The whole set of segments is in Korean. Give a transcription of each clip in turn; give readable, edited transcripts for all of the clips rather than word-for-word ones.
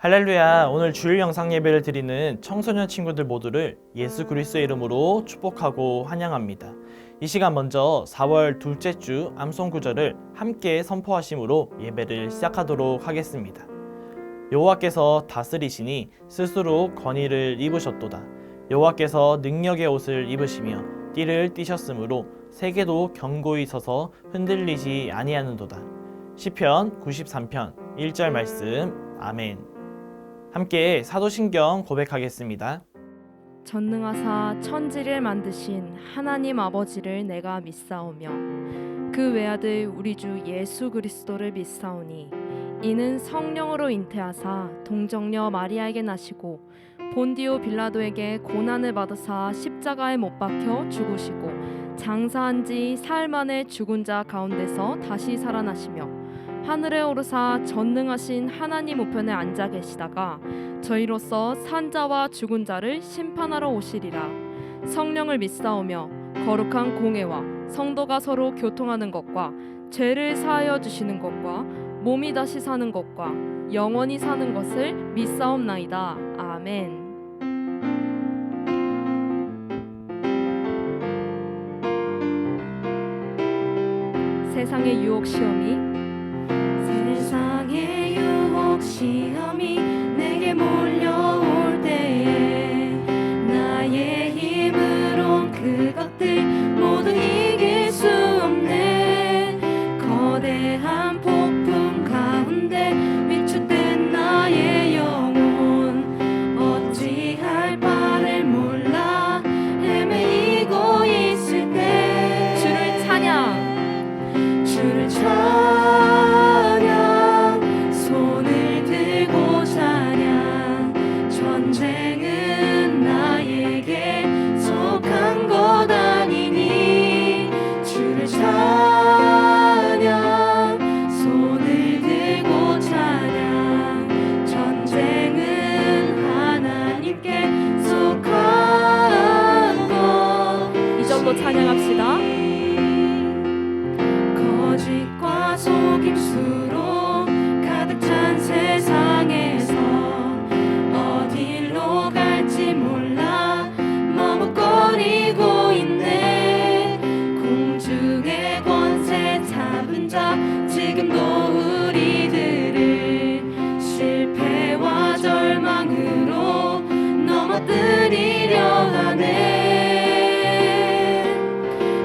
할렐루야. 오늘 주일 영상 예배를 드리는 청소년 친구들 모두를 예수 그리스도의 이름으로 축복하고 환영합니다. 이 시간 먼저 4월 둘째 주 암송 구절을 함께 선포하심으로 예배를 시작하도록 하겠습니다. 여호와께서 다스리시니 스스로 건의를 입으셨도다. 여호와께서 능력의 옷을 입으시며 띠를 띠셨으므로 세계도 견고히 서서 흔들리지 아니하는도다. 시편 93편 1절 말씀. 아멘. 함께 사도신경 고백하겠습니다. 전능하사 천지를 만드신 하나님 아버지를 내가 믿사오며 그 외아들 우리 주 예수 그리스도를 믿사오니 이는 성령으로 잉태하사 동정녀 마리아에게 나시고 본디오 빌라도에게 고난을 받으사 십자가에 못 박혀 죽으시고 장사한 지 사흘 만에 죽은 자 가운데서 다시 살아나시며 하늘에 오르사 전능하신 하나님 우편에 앉아 계시다가 저희로서 산 자와 죽은 자를 심판하러 오시리라. 성령을 믿사오며 거룩한 공회와 성도가 서로 교통하는 것과 죄를 사하여 주시는 것과 몸이 다시 사는 것과 영원히 사는 것을 믿사옵나이다. 아멘. 세상의 유혹 시험이 세상의 유혹 시험이 내게 몰려올 때에 나의 힘으론 그것들 모두 이길 수 없네. 거대한 폭풍 가운데 위축된 나의 영혼 어찌할 바를 몰라 헤매이고 있을 때 주를 찬양 손을 들고 찬양. 전쟁은 나에게 속한 것 아니니 주를 찬양. 손을 들고 찬양. 전쟁은 하나님께 속한 것. 이 정도 찬양합시다. 거짓과 속임수로 가득 찬 세상에서 어디로 갈지 몰라 머뭇거리고 있네. 공중의 권세 잡은 자 지금도 우리들을 실패와 절망으로 넘어뜨리려 하네.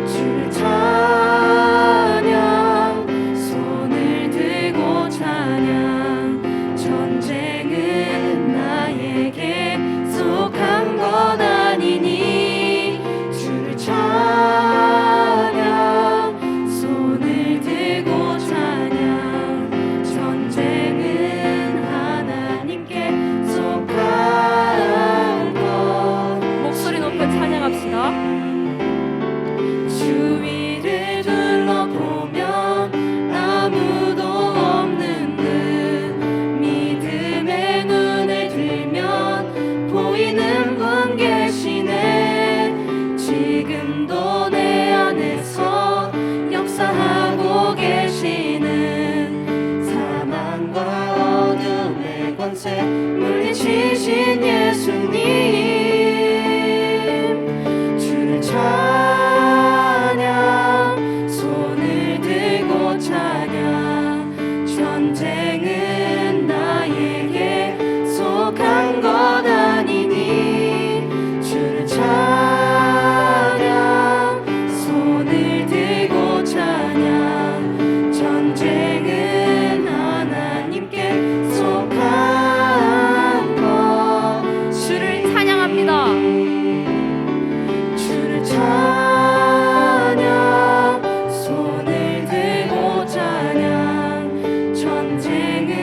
주를 찬양. 손을 들고 찬양. 전쟁은 나에게 속한 것 아니니 주를 찬양. 손을 들고 찬양. 전쟁은 하나님께 속한 것. 목소리 높여 찬양합시다. 주위를 둘러보면 아무도 없는 듯 믿음의 눈을 들면 보이는 분 계시네. 지금도 내 안에서 역사하고 계시는 사망과 어둠의 권세 물리치신 예수님. 주를 찬양. 손을 들고 찬양. 전쟁은 나에게 속한 것 아니니 주를 찬양. 손을 들고 찬양. 전쟁은 하나님께 속한 것. 주를 찬양합니다. 주를 찬양. 손을 들고 찬양. 전쟁은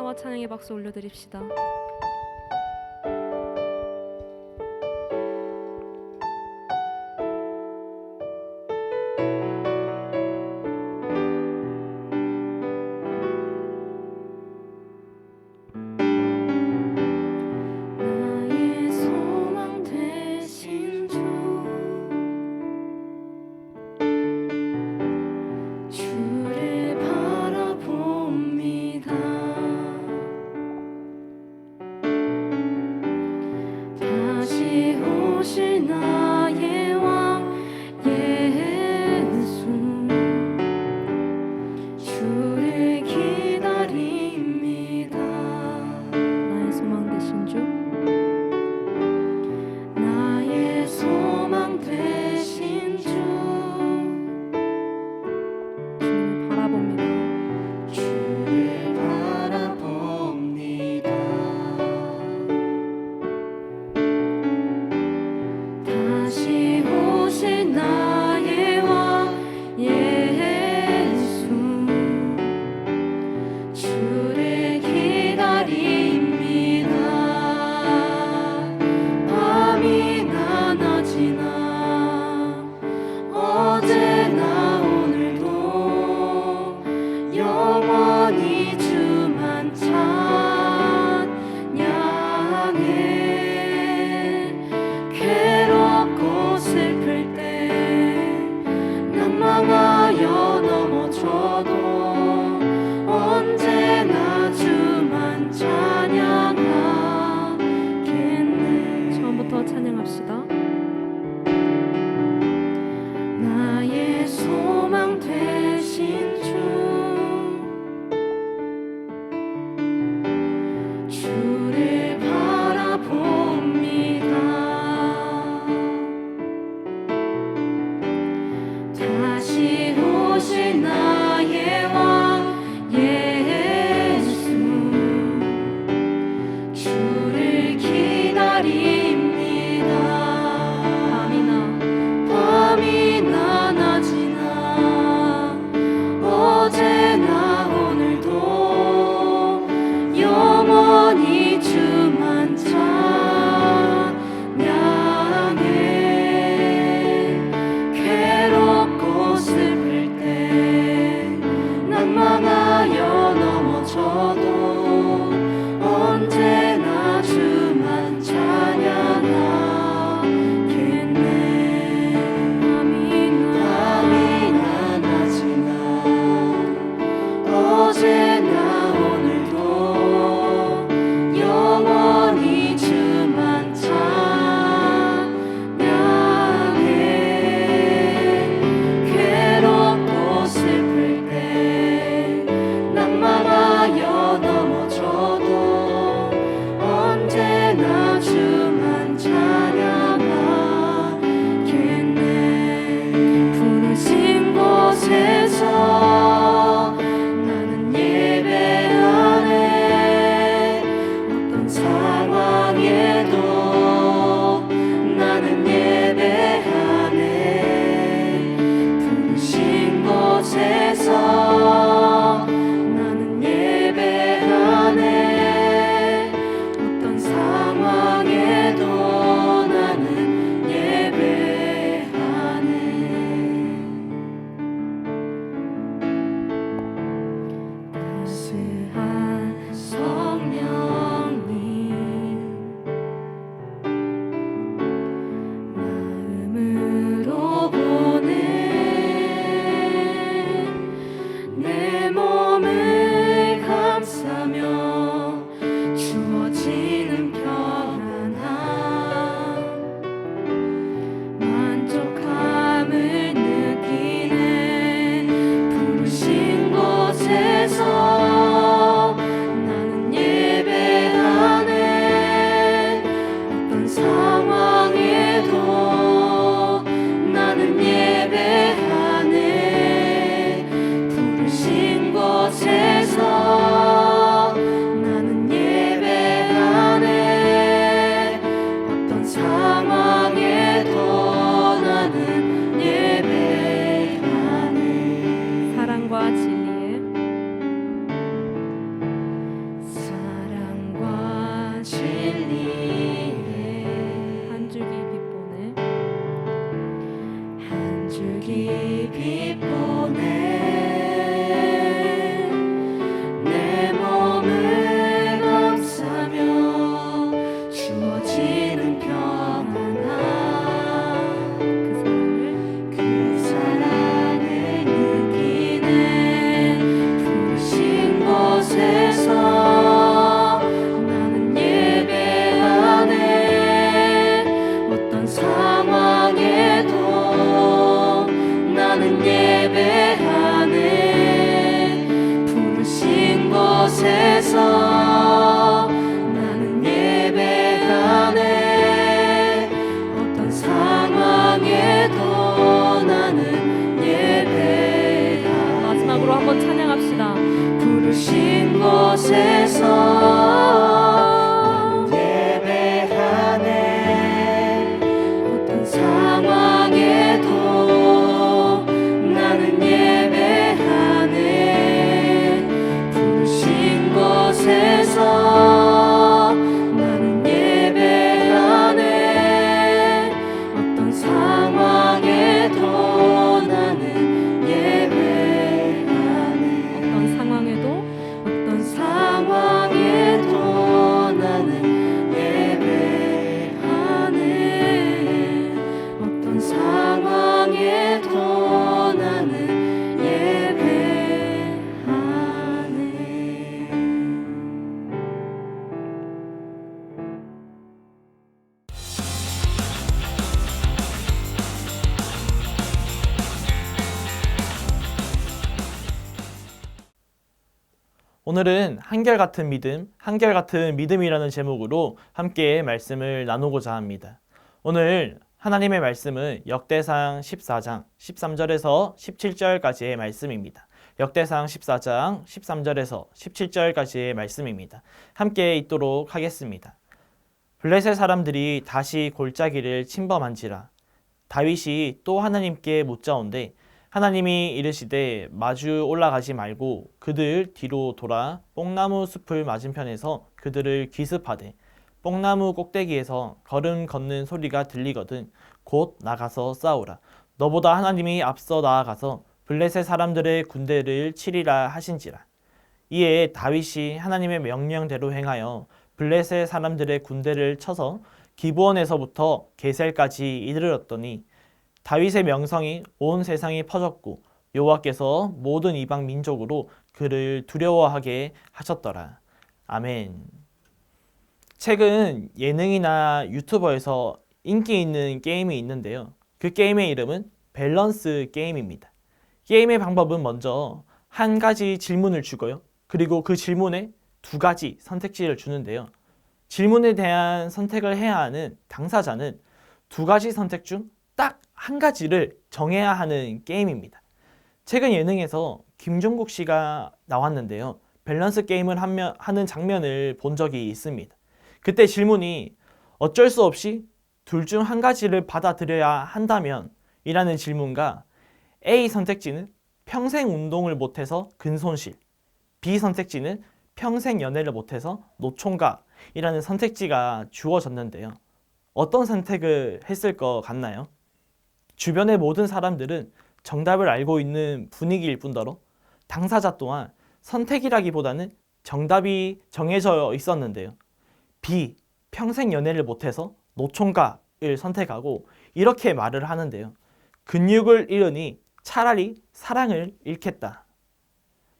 감사와 찬양의 박수 올려드립시다. 나의 소망 되신 주 주를 바라봅니다. 다시 오실 나의 왕 예수 주를 기다립니다. 나의 소망 되신 주 나의 소망 되신 주 주님을 바라봅니다. 주를 바라봅니다. 다시 오실 나의 왕 예수 주를 기다립니다. 밤이나 낮이나 어제나 오늘도 영원히 주만 찬양해. 괴롭고 슬플 때 난망하여 넘어져도 언제나 곳에서 나는 예배하네. 어떤 상황에도 나는 예배하네. 마지막으로 한번 찬양합시다. 부르신 곳에서 상황에도 나는 예배하네. 부르신 곳에서 나는 예배하네. 어떤 상황에도 나는 예배하네. 어떤 상황에도 나는 예배하네. 어떤 상황에도 나는 예배하네. 오늘은 한결같은 믿음, 한결같은 믿음이라는 제목으로 함께 말씀을 나누고자 합니다. 오늘 하나님의 말씀은 역대상 14장 13절에서 17절까지의 말씀입니다. 역대상 14장 13절에서 17절까지의 말씀입니다. 함께 읽도록 하겠습니다. 블레셋 사람들이 다시 골짜기를 침범한지라. 다윗이 또 하나님께 묻자온데 하나님이 이르시되 마주 올라가지 말고 그들 뒤로 돌아 뽕나무 숲을 맞은편에서 그들을 기습하되 뽕나무 꼭대기에서 걸음 걷는 소리가 들리거든 곧 나가서 싸우라. 너보다 하나님이 앞서 나아가서 블레셋 사람들의 군대를 치리라 하신지라. 이에 다윗이 하나님의 명령대로 행하여 블레셋 사람들의 군대를 쳐서 기브온에서부터 게셀까지 이르렀더니 다윗의 명성이 온 세상에 퍼졌고 여호와께서 모든 이방 민족으로 그를 두려워하게 하셨더라. 아멘. 최근 예능이나 유튜버에서 인기 있는 게임이 있는데요. 그 게임의 이름은 밸런스 게임입니다. 게임의 방법은 먼저 한 가지 질문을 주고요. 그리고 그 질문에 두 가지 선택지를 주는데요. 질문에 대한 선택을 해야 하는 당사자는 두 가지 선택 중 딱 한 가지를 정해야 하는 게임입니다. 최근 예능에서 김종국 씨가 나왔는데요. 밸런스 게임을 하는 장면을 본 적이 있습니다. 그때 질문이 어쩔 수 없이 둘 중 한 가지를 받아들여야 한다면 이라는 질문과 A 선택지는 평생 운동을 못해서 근손실, B 선택지는 평생 연애를 못해서 노총각이라는 선택지가 주어졌는데요. 어떤 선택을 했을 것 같나요? 주변의 모든 사람들은 정답을 알고 있는 분위기일 뿐더러 당사자 또한 선택이라기보다는 정답이 정해져 있었는데요. B, 평생 연애를 못해서 노총각을 선택하고 이렇게 말을 하는데요. 근육을 잃으니 차라리 사랑을 잃겠다.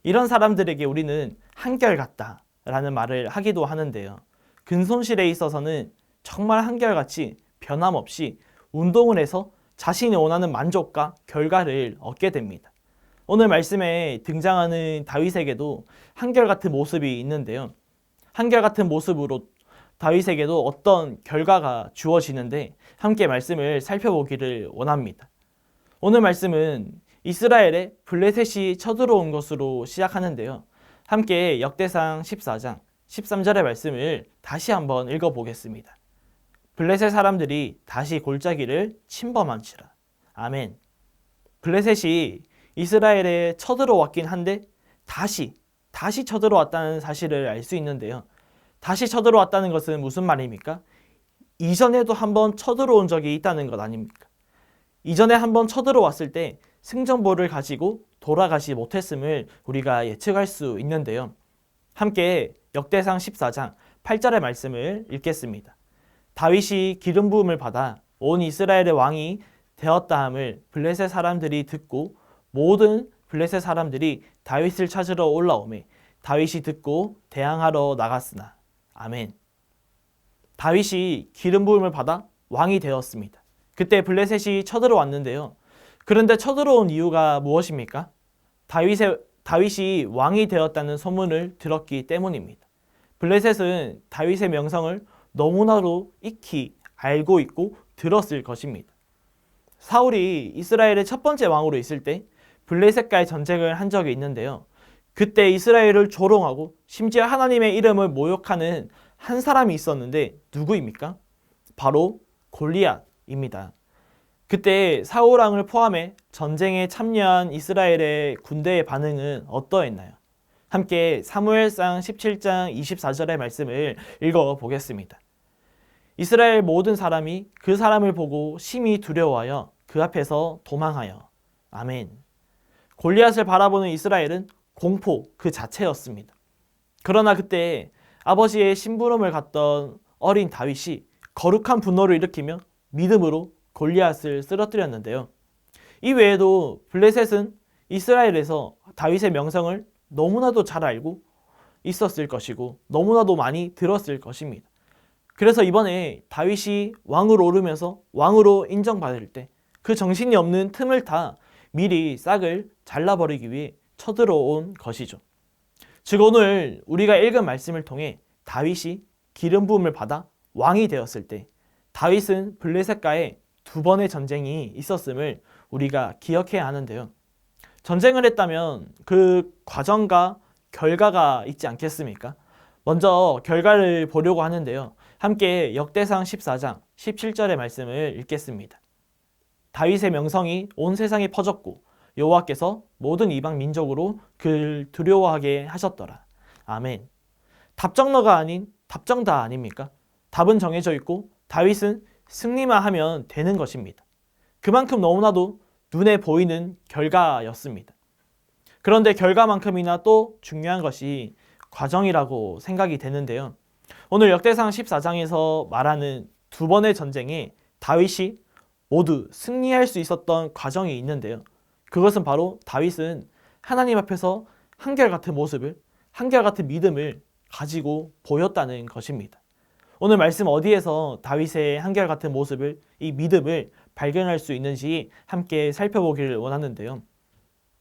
이런 사람들에게 우리는 한결같다라는 말을 하기도 하는데요. 근손실에 있어서는 정말 한결같이 변함없이 운동을 해서 자신이 원하는 만족과 결과를 얻게 됩니다. 오늘 말씀에 등장하는 다윗에게도 한결같은 모습이 있는데요. 한결같은 모습으로 다윗에게도 어떤 결과가 주어지는데 함께 말씀을 살펴보기를 원합니다. 오늘 말씀은 이스라엘에 블레셋이 쳐들어온 것으로 시작하는데요. 함께 역대상 14장 13절의 말씀을 다시 한번 읽어보겠습니다. 블레셋 사람들이 다시 골짜기를 침범한지라. 아멘. 블레셋이 이스라엘에 쳐들어왔긴 한데 다시 쳐들어왔다는 사실을 알 수 있는데요. 다시 쳐들어왔다는 것은 무슨 말입니까? 이전에도 한번 쳐들어온 적이 있다는 것 아닙니까? 이전에 한번 쳐들어왔을 때 승전보를 가지고 돌아가지 못했음을 우리가 예측할 수 있는데요. 함께 역대상 14장 8절의 말씀을 읽겠습니다. 다윗이 기름 부음을 받아 온 이스라엘의 왕이 되었다함을 블레셋 사람들이 듣고 모든 블레셋 사람들이 다윗을 찾으러 올라오매 다윗이 듣고 대항하러 나갔으나. 아멘. 다윗이 기름 부음을 받아 왕이 되었습니다. 그때 블레셋이 쳐들어왔는데요. 그런데 쳐들어온 이유가 무엇입니까? 다윗이 왕이 되었다는 소문을 들었기 때문입니다. 블레셋은 다윗의 명성을 너무나도 익히 알고 있고 들었을 것입니다. 사울이 이스라엘의 첫 번째 왕으로 있을 때 블레셋과의 전쟁을 한 적이 있는데요. 그때 이스라엘을 조롱하고 심지어 하나님의 이름을 모욕하는 한 사람이 있었는데 누구입니까? 바로 골리앗입니다. 그때 사울 왕을 포함해 전쟁에 참여한 이스라엘의 군대의 반응은 어떠했나요? 함께 사무엘상 17장 24절의 말씀을 읽어보겠습니다. 이스라엘 모든 사람이 그 사람을 보고 심히 두려워하여 그 앞에서 도망하여. 아멘. 골리앗을 바라보는 이스라엘은 공포 그 자체였습니다. 그러나 그때 아버지의 심부름을 갔던 어린 다윗이 거룩한 분노를 일으키며 믿음으로 골리앗을 쓰러뜨렸는데요. 이 외에도 블레셋은 이스라엘에서 다윗의 명성을 너무나도 잘 알고 있었을 것이고 너무나도 많이 들었을 것입니다. 그래서 이번에 다윗이 왕으로 오르면서 왕으로 인정받을 때 그 정신이 없는 틈을 타 미리 싹을 잘라버리기 위해 쳐들어온 것이죠. 즉 오늘 우리가 읽은 말씀을 통해 다윗이 기름 부음을 받아 왕이 되었을 때 다윗은 블레셋과의 두 번의 전쟁이 있었음을 우리가 기억해야 하는데요. 전쟁을 했다면 그 과정과 결과가 있지 않겠습니까? 먼저 결과를 보려고 하는데요. 함께 역대상 14장 17절의 말씀을 읽겠습니다. 다윗의 명성이 온 세상에 퍼졌고 여호와께서 모든 이방 민족으로 그를 두려워하게 하셨더라. 아멘. 답정너가 아닌 답정다 아닙니까? 답은 정해져 있고 다윗은 승리만 하면 되는 것입니다. 그만큼 너무나도 눈에 보이는 결과였습니다. 그런데 결과만큼이나 또 중요한 것이 과정이라고 생각이 되는데요. 오늘 역대상 14장에서 말하는 두 번의 전쟁에 다윗이 모두 승리할 수 있었던 과정이 있는데요. 그것은 바로 다윗은 하나님 앞에서 한결같은 모습을, 한결같은 믿음을 가지고 보였다는 것입니다. 오늘 말씀 어디에서 다윗의 한결같은 모습을, 이 믿음을 발견할 수 있는지 함께 살펴보기를 원하는데요.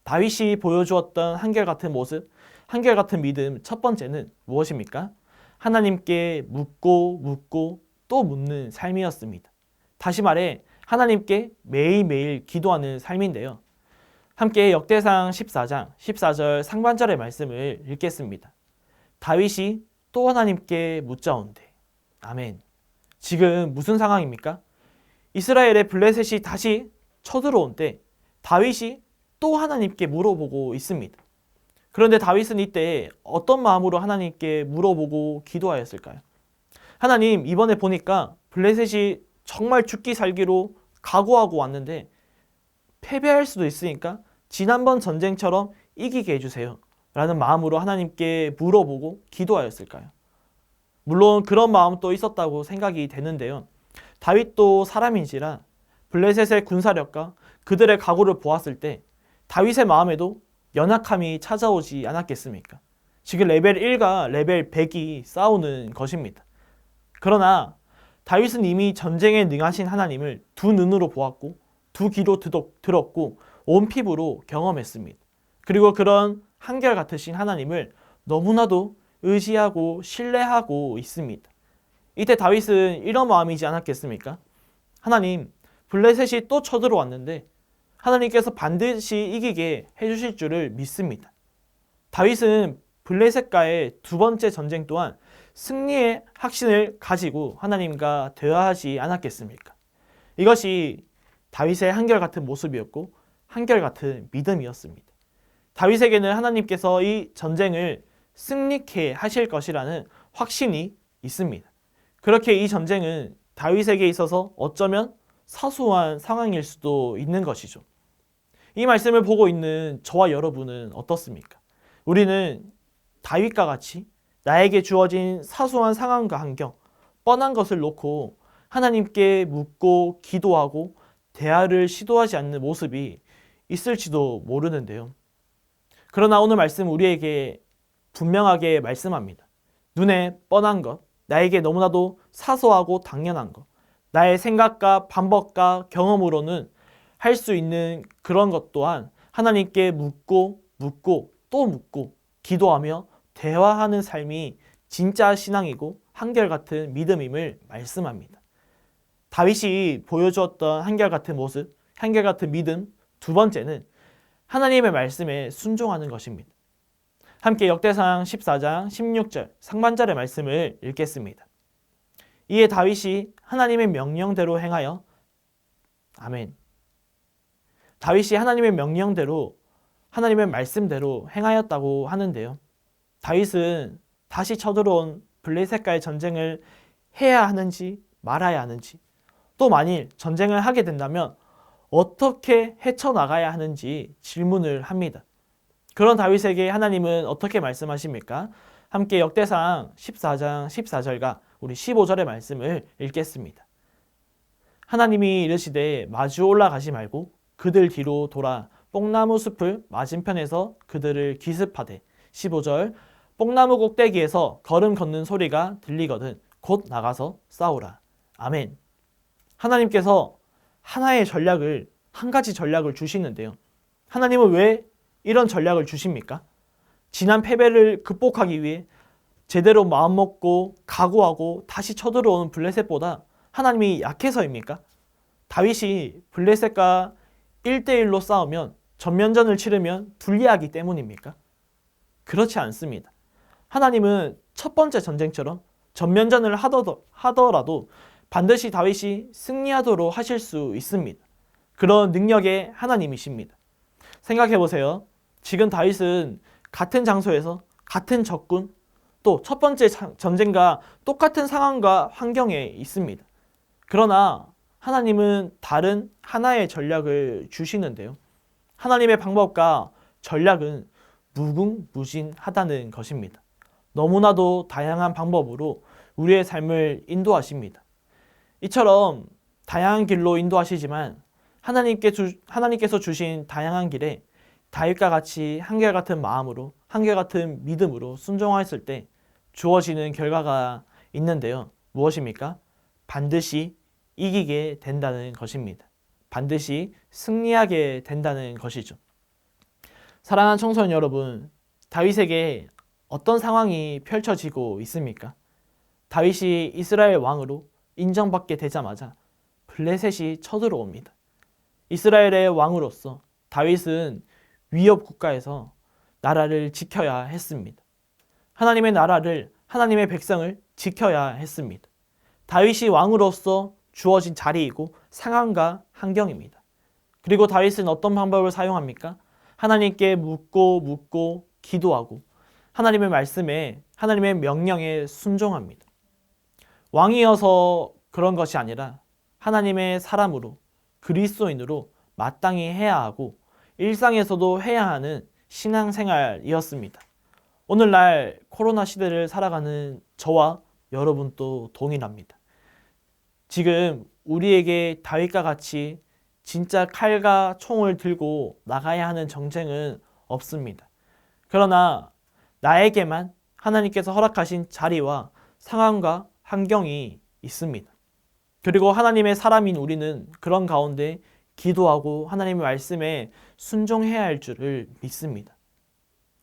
다윗이 보여주었던 한결같은 모습, 한결같은 믿음 첫 번째는 무엇입니까? 하나님께 묻고 또 묻는 삶이었습니다. 다시 말해 하나님께 매일매일 기도하는 삶인데요. 함께 역대상 14장 14절 상반절의 말씀을 읽겠습니다. 다윗이 또 하나님께 묻자온대. 아멘. 지금 무슨 상황입니까? 이스라엘의 블레셋이 다시 쳐들어온 때 다윗이 또 하나님께 물어보고 있습니다. 그런데 다윗은 이때 어떤 마음으로 하나님께 물어보고 기도하였을까요? 하나님, 이번에 보니까 블레셋이 정말 죽기 살기로 각오하고 왔는데 패배할 수도 있으니까 지난번 전쟁처럼 이기게 해주세요 라는 마음으로 하나님께 물어보고 기도하였을까요? 물론 그런 마음도 있었다고 생각이 되는데요. 다윗도 사람인지라 블레셋의 군사력과 그들의 각오를 보았을 때 다윗의 마음에도 연약함이 찾아오지 않았겠습니까? 지금 레벨 1과 레벨 100이 싸우는 것입니다. 그러나 다윗은 이미 전쟁에 능하신 하나님을 두 눈으로 보았고 두 귀로 들었고 온 피부로 경험했습니다. 그리고 그런 한결같으신 하나님을 너무나도 의지하고 신뢰하고 있습니다. 이때 다윗은 이런 마음이지 않았겠습니까? 하나님, 블레셋이 또 쳐들어왔는데 하나님께서 반드시 이기게 해주실 줄을 믿습니다. 다윗은 블레셋과의 두 번째 전쟁 또한 승리의 확신을 가지고 하나님과 대화하지 않았겠습니까? 이것이 다윗의 한결같은 모습이었고 한결같은 믿음이었습니다. 다윗에게는 하나님께서 이 전쟁을 승리케 하실 것이라는 확신이 있습니다. 그렇게 이 전쟁은 다윗에게 있어서 어쩌면 사소한 상황일 수도 있는 것이죠. 이 말씀을 보고 있는 저와 여러분은 어떻습니까? 우리는 다윗과 같이 나에게 주어진 사소한 상황과 환경, 뻔한 것을 놓고 하나님께 묻고 기도하고 대화를 시도하지 않는 모습이 있을지도 모르는데요. 그러나 오늘 말씀 우리에게 분명하게 말씀합니다. 눈에 뻔한 것, 나에게 너무나도 사소하고 당연한 것, 나의 생각과 방법과 경험으로는 할 수 있는 그런 것 또한 하나님께 묻고 또 묻고 기도하며 대화하는 삶이 진짜 신앙이고 한결같은 믿음임을 말씀합니다. 다윗이 보여주었던 한결같은 모습, 한결같은 믿음, 두 번째는 하나님의 말씀에 순종하는 것입니다. 함께 역대상 14장 16절 상반절의 말씀을 읽겠습니다. 이에 다윗이 하나님의 명령대로 행하여 아멘. 다윗이 하나님의 명령대로 하나님의 말씀대로 행하였다고 하는데요. 다윗은 다시 쳐들어온 블레셋과의 전쟁을 해야 하는지 말아야 하는지, 또 만일 전쟁을 하게 된다면 어떻게 헤쳐나가야 하는지 질문을 합니다. 그런 다윗에게 하나님은 어떻게 말씀하십니까? 함께 역대상 14장 14절과 우리 15절의 말씀을 읽겠습니다. 하나님이 이르시되 마주 올라가지 말고 그들 뒤로 돌아 뽕나무 숲을 맞은편에서 그들을 기습하되 15절 뽕나무 꼭대기에서 걸음 걷는 소리가 들리거든 곧 나가서 싸우라. 아멘. 하나님께서 하나의 전략을, 한 가지 전략을 주시는데요. 하나님은 왜 이런 전략을 주십니까? 지난 패배를 극복하기 위해 제대로 마음먹고 각오하고 다시 쳐들어오는 블레셋보다 하나님이 약해서입니까? 다윗이 블레셋과 1대1로 싸우면 전면전을 치르면 불리하기 때문입니까? 그렇지 않습니다. 하나님은 첫 번째 전쟁처럼 전면전을 하더라도 반드시 다윗이 승리하도록 하실 수 있습니다. 그런 능력의 하나님이십니다. 생각해 보세요. 지금 다윗은 같은 장소에서 같은 적군, 또 첫 번째 전쟁과 똑같은 상황과 환경에 있습니다. 그러나 하나님은 다른 하나의 전략을 주시는데요. 하나님의 방법과 전략은 무궁무진하다는 것입니다. 너무나도 다양한 방법으로 우리의 삶을 인도하십니다. 이처럼 다양한 길로 인도하시지만 하나님께서 주신 다양한 길에 다윗과 같이 한결같은 마음으로, 한결같은 믿음으로 순종하였을 때 주어지는 결과가 있는데요. 무엇입니까? 반드시 이기게 된다는 것입니다. 반드시 승리하게 된다는 것이죠. 사랑하는 청소년 여러분, 다윗에게 어떤 상황이 펼쳐지고 있습니까? 다윗이 이스라엘 왕으로 인정받게 되자마자 블레셋이 쳐들어옵니다. 이스라엘의 왕으로서 다윗은 위협 국가에서 나라를 지켜야 했습니다. 하나님의 나라를, 하나님의 백성을 지켜야 했습니다. 다윗이 왕으로서 주어진 자리이고 상황과 환경입니다. 그리고 다윗은 어떤 방법을 사용합니까? 하나님께 묻고 기도하고 하나님의 말씀에, 하나님의 명령에 순종합니다. 왕이어서 그런 것이 아니라 하나님의 사람으로, 그리스도인으로 마땅히 해야 하고 일상에서도 해야 하는 신앙생활이었습니다. 오늘날 코로나 시대를 살아가는 저와 여러분도 동일합니다. 지금 우리에게 다윗과 같이 진짜 칼과 총을 들고 나가야 하는 정쟁은 없습니다. 그러나 나에게만 하나님께서 허락하신 자리와 상황과 환경이 있습니다. 그리고 하나님의 사람인 우리는 그런 가운데 기도하고 하나님의 말씀에 순종해야 할 줄을 믿습니다.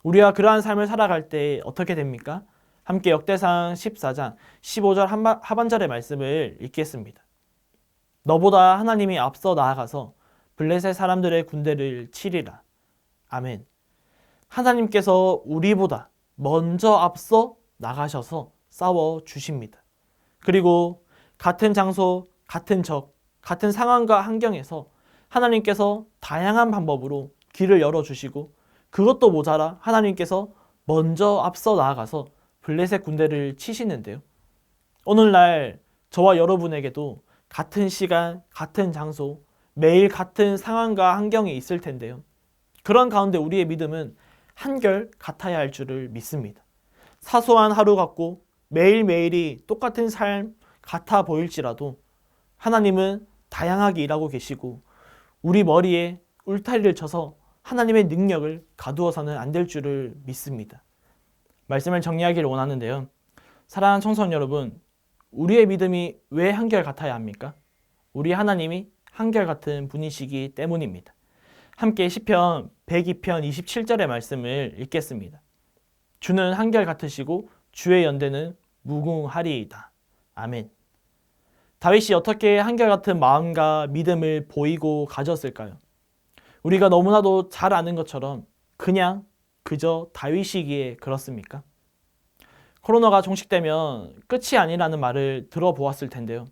우리가 그러한 삶을 살아갈 때 어떻게 됩니까? 함께 역대상 14장 15절 하반절의 말씀을 읽겠습니다. 너보다 하나님이 앞서 나아가서 블레셋 사람들의 군대를 치리라. 아멘. 하나님께서 우리보다 먼저 앞서 나가셔서 싸워 주십니다. 그리고 같은 장소, 같은 적, 같은 상황과 환경에서 하나님께서 다양한 방법으로 길을 열어주시고 그것도 모자라 하나님께서 먼저 앞서 나아가서 블레셋 군대를 치시는데요. 오늘날 저와 여러분에게도 같은 시간, 같은 장소, 매일 같은 상황과 환경이 있을 텐데요. 그런 가운데 우리의 믿음은 한결 같아야 할 줄을 믿습니다. 사소한 하루 같고 매일매일이 똑같은 삶 같아 보일지라도 하나님은 다양하게 일하고 계시고 우리 머리에 울타리를 쳐서 하나님의 능력을 가두어서는 안 될 줄을 믿습니다. 말씀을 정리하기를 원하는데요. 사랑하는 청소년 여러분, 우리의 믿음이 왜 한결 같아야 합니까? 우리 하나님이 한결같은 분이시기 때문입니다. 함께 시편 102편 27절의 말씀을 읽겠습니다. 주는 한결같으시고 주의 연대는 무궁하리이다. 아멘. 다윗이 어떻게 한결같은 마음과 믿음을 보이고 가졌을까요? 우리가 너무나도 잘 아는 것처럼 그저 다윗이기에 그렇습니까? 코로나가 종식되면 끝이 아니라는 말을 들어보았을 텐데요.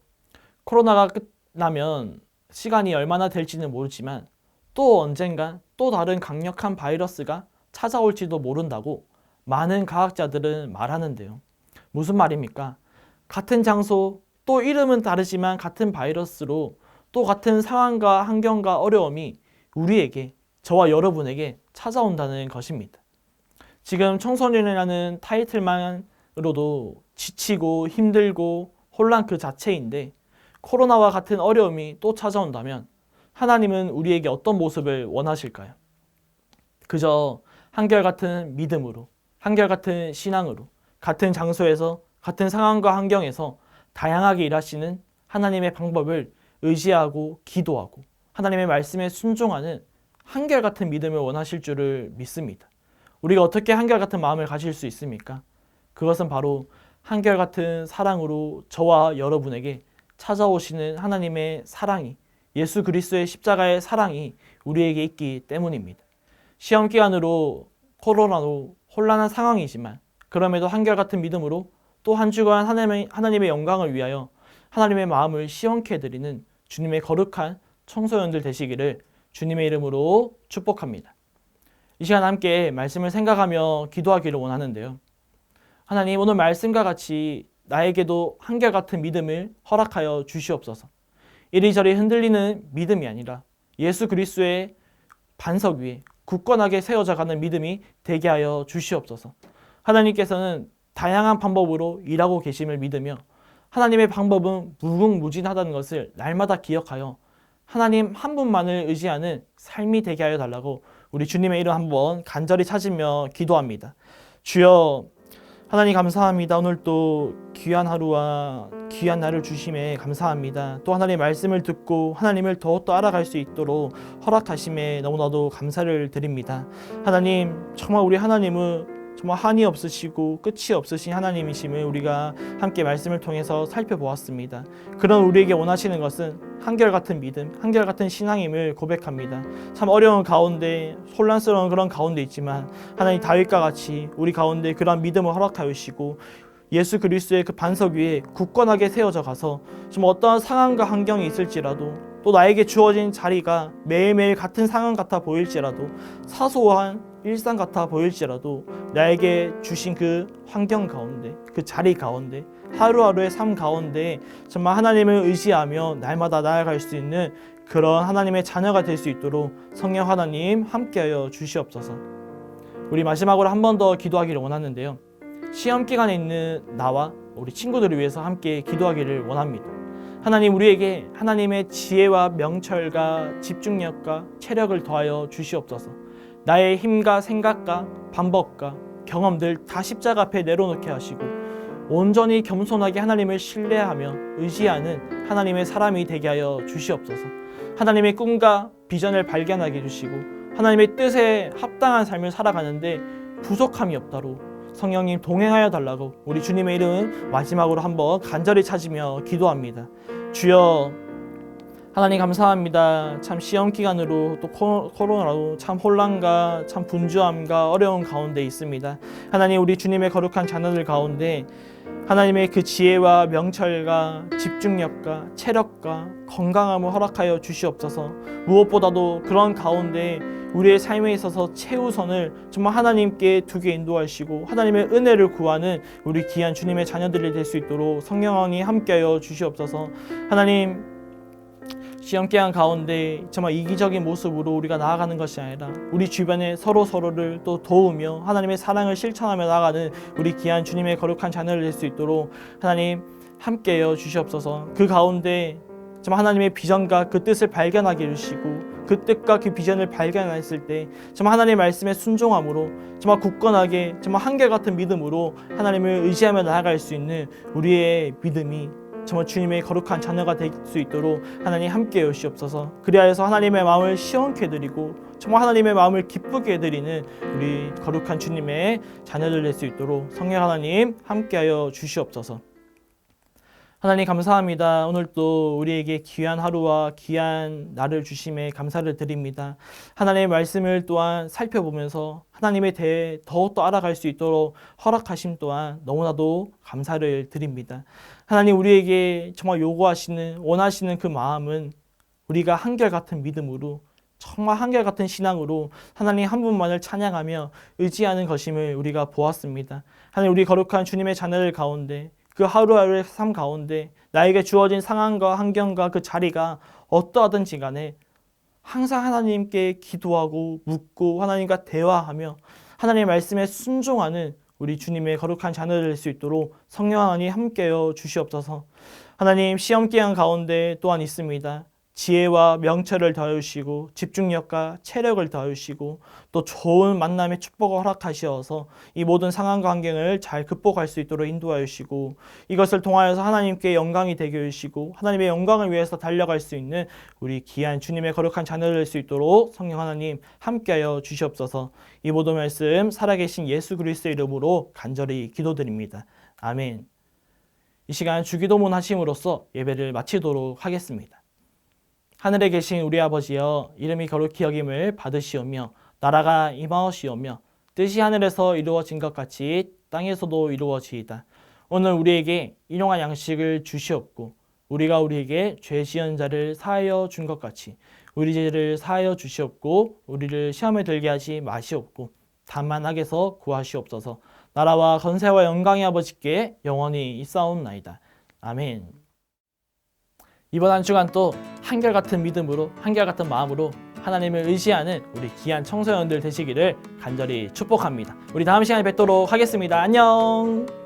코로나가 끝나면 시간이 얼마나 될지는 모르지만 또 언젠간 또 다른 강력한 바이러스가 찾아올지도 모른다고 많은 과학자들은 말하는데요. 무슨 말입니까? 같은 장소, 또 이름은 다르지만 같은 바이러스로 또 같은 상황과 환경과 어려움이 우리에게, 저와 여러분에게 찾아온다는 것입니다. 지금 청소년이라는 타이틀만으로도 지치고 힘들고 혼란 그 자체인데 코로나와 같은 어려움이 또 찾아온다면 하나님은 우리에게 어떤 모습을 원하실까요? 그저 한결같은 믿음으로, 한결같은 신앙으로, 같은 장소에서, 같은 상황과 환경에서 다양하게 일하시는 하나님의 방법을 의지하고 기도하고 하나님의 말씀에 순종하는 한결같은 믿음을 원하실 줄을 믿습니다. 우리가 어떻게 한결같은 마음을 가질 수 있습니까? 그것은 바로 한결같은 사랑으로 저와 여러분에게 찾아오시는 하나님의 사랑이, 예수 그리스도의 십자가의 사랑이 우리에게 있기 때문입니다. 시험 기간으로 코로나로 혼란한 상황이지만 그럼에도 한결같은 믿음으로 또 한 주간 하나님의 영광을 위하여 하나님의 마음을 시원케 해드리는 주님의 거룩한 청소년들 되시기를 주님의 이름으로 축복합니다. 이 시간 함께 말씀을 생각하며 기도하기를 원하는데요. 하나님, 오늘 말씀과 같이 나에게도 한결같은 믿음을 허락하여 주시옵소서. 이리저리 흔들리는 믿음이 아니라 예수 그리스도의 반석 위에 굳건하게 세워져 가는 믿음이 되게 하여 주시옵소서. 하나님께서는 다양한 방법으로 일하고 계심을 믿으며 하나님의 방법은 무궁무진하다는 것을 날마다 기억하여 하나님 한 분만을 의지하는 삶이 되게 하여 달라고 우리 주님의 이름 한번 간절히 찾으며 기도합니다. 주여, 하나님 감사합니다. 오늘 또 귀한 하루와 귀한 날을 주심에 감사합니다. 또 하나님의 말씀을 듣고 하나님을 더욱더 알아갈 수 있도록 허락하심에 너무나도 감사를 드립니다. 하나님, 정말 우리 하나님은 정말 한이 없으시고 끝이 없으신 하나님이심을 우리가 함께 말씀을 통해서 살펴보았습니다. 그런 우리에게 원하시는 것은 한결같은 믿음, 한결같은 신앙임을 고백합니다. 참 어려운 가운데, 혼란스러운 그런 가운데 있지만 하나님 다윗과 같이 우리 가운데 그런 믿음을 허락하여 주시고 예수 그리스도의 그 반석 위에 굳건하게 세워져 가서 좀 어떠한 상황과 환경이 있을지라도 또 나에게 주어진 자리가 매일매일 같은 상황 같아 보일지라도 사소한 일상 같아 보일지라도 나에게 주신 그 환경 가운데, 그 자리 가운데, 하루하루의 삶 가운데 정말 하나님을 의지하며 날마다 나아갈 수 있는 그런 하나님의 자녀가 될 수 있도록 성령 하나님 함께하여 주시옵소서. 우리 마지막으로 한 번 더 기도하기를 원하는데요. 시험 기간에 있는 나와 우리 친구들을 위해서 함께 기도하기를 원합니다. 하나님, 우리에게 하나님의 지혜와 명철과 집중력과 체력을 더하여 주시옵소서. 나의 힘과 생각과 방법과 경험들 다 십자가 앞에 내려놓게 하시고 온전히 겸손하게 하나님을 신뢰하며 의지하는 하나님의 사람이 되게 하여 주시옵소서. 하나님의 꿈과 비전을 발견하게 해주시고 하나님의 뜻에 합당한 삶을 살아가는데 부족함이 없도록 성령님 동행하여 달라고 우리 주님의 이름 마지막으로 한번 간절히 찾으며 기도합니다. 주여, 하나님 감사합니다. 참 시험 기간으로 또 코로나로 참 혼란과 참 분주함과 어려운 가운데 있습니다. 하나님, 우리 주님의 거룩한 자녀들 가운데 하나님의 그 지혜와 명철과 집중력과 체력과 건강함을 허락하여 주시옵소서. 무엇보다도 그런 가운데 우리의 삶에 있어서 최우선을 정말 하나님께 두게 인도하시고 하나님의 은혜를 구하는 우리 귀한 주님의 자녀들이 될 수 있도록 성령이 함께하여 주시옵소서. 하나님, 시험 기간 가운데 정말 이기적인 모습으로 우리가 나아가는 것이 아니라 우리 주변에 서로를 또 도우며 하나님의 사랑을 실천하며 나아가는 우리 귀한 주님의 거룩한 자녀를 될 수 있도록 하나님 함께하여 주시옵소서. 그 가운데 정말 하나님의 비전과 그 뜻을 발견하게 해주시고 그 뜻과 그 비전을 발견했을 때 정말 하나님의 말씀에 순종함으로 정말 굳건하게 정말 한결같은 믿음으로 하나님을 의지하며 나아갈 수 있는 우리의 믿음이 정말 주님의 거룩한 자녀가 될 수 있도록 하나님 함께 해주시옵소서. 그리하여서 하나님의 마음을 시원케 해드리고 정말 하나님의 마음을 기쁘게 해드리는 우리 거룩한 주님의 자녀들 될 수 있도록 성령 하나님 함께하여 주시옵소서. 하나님 감사합니다. 오늘 또 우리에게 귀한 하루와 귀한 날을 주심에 감사를 드립니다. 하나님의 말씀을 또한 살펴보면서 하나님에 대해 더욱더 알아갈 수 있도록 허락하심 또한 너무나도 감사를 드립니다. 하나님 우리에게 정말 요구하시는 원하시는 그 마음은 우리가 한결같은 믿음으로 정말 한결같은 신앙으로 하나님 한 분만을 찬양하며 의지하는 것임을 우리가 보았습니다. 하나님 우리 거룩한 주님의 자녀들 가운데 그 하루하루의 삶 가운데 나에게 주어진 상황과 환경과 그 자리가 어떠하든지 간에 항상 하나님께 기도하고 묻고 하나님과 대화하며 하나님의 말씀에 순종하는 우리 주님의 거룩한 자녀들 될 수 있도록 성령 하나님 함께여 주시옵소서. 하나님 시험 기간 가운데 또한 있습니다. 지혜와 명철을 더하시고 집중력과 체력을 더하시고 또 좋은 만남의 축복을 허락하시어서 이 모든 상황과 환경을 잘 극복할 수 있도록 인도하여 주시고 이것을 통하여서 하나님께 영광이 되게 해주시고 하나님의 영광을 위해서 달려갈 수 있는 우리 귀한 주님의 거룩한 자녀들 될 수 있도록 성령 하나님 함께하여 주시옵소서. 이 모든 말씀 살아계신 예수 그리스도의 이름으로 간절히 기도드립니다. 아멘. 이 시간 주기도문 하심으로써 예배를 마치도록 하겠습니다. 하늘에 계신 우리 아버지여, 이름이 거룩히 여김을 받으시오며 나라가 임하옵시오며 뜻이 하늘에서 이루어진 것 같이 땅에서도 이루어지이다. 오늘 우리에게 일용할 양식을 주시옵고 우리가 우리에게 죄 지은 자를 사하여 준 것 같이 우리 죄를 사하여 주시옵고 우리를 시험에 들게 하지 마시옵고 다만 악에서 구하시옵소서. 나라와 건세와 영광의 아버지께 영원히 있사옵나이다. 아멘. 이번 한 주간 또 한결같은 믿음으로 한결같은 마음으로 하나님을 의지하는 우리 귀한 청소년들 되시기를 간절히 축복합니다. 우리 다음 시간에 뵙도록 하겠습니다. 안녕.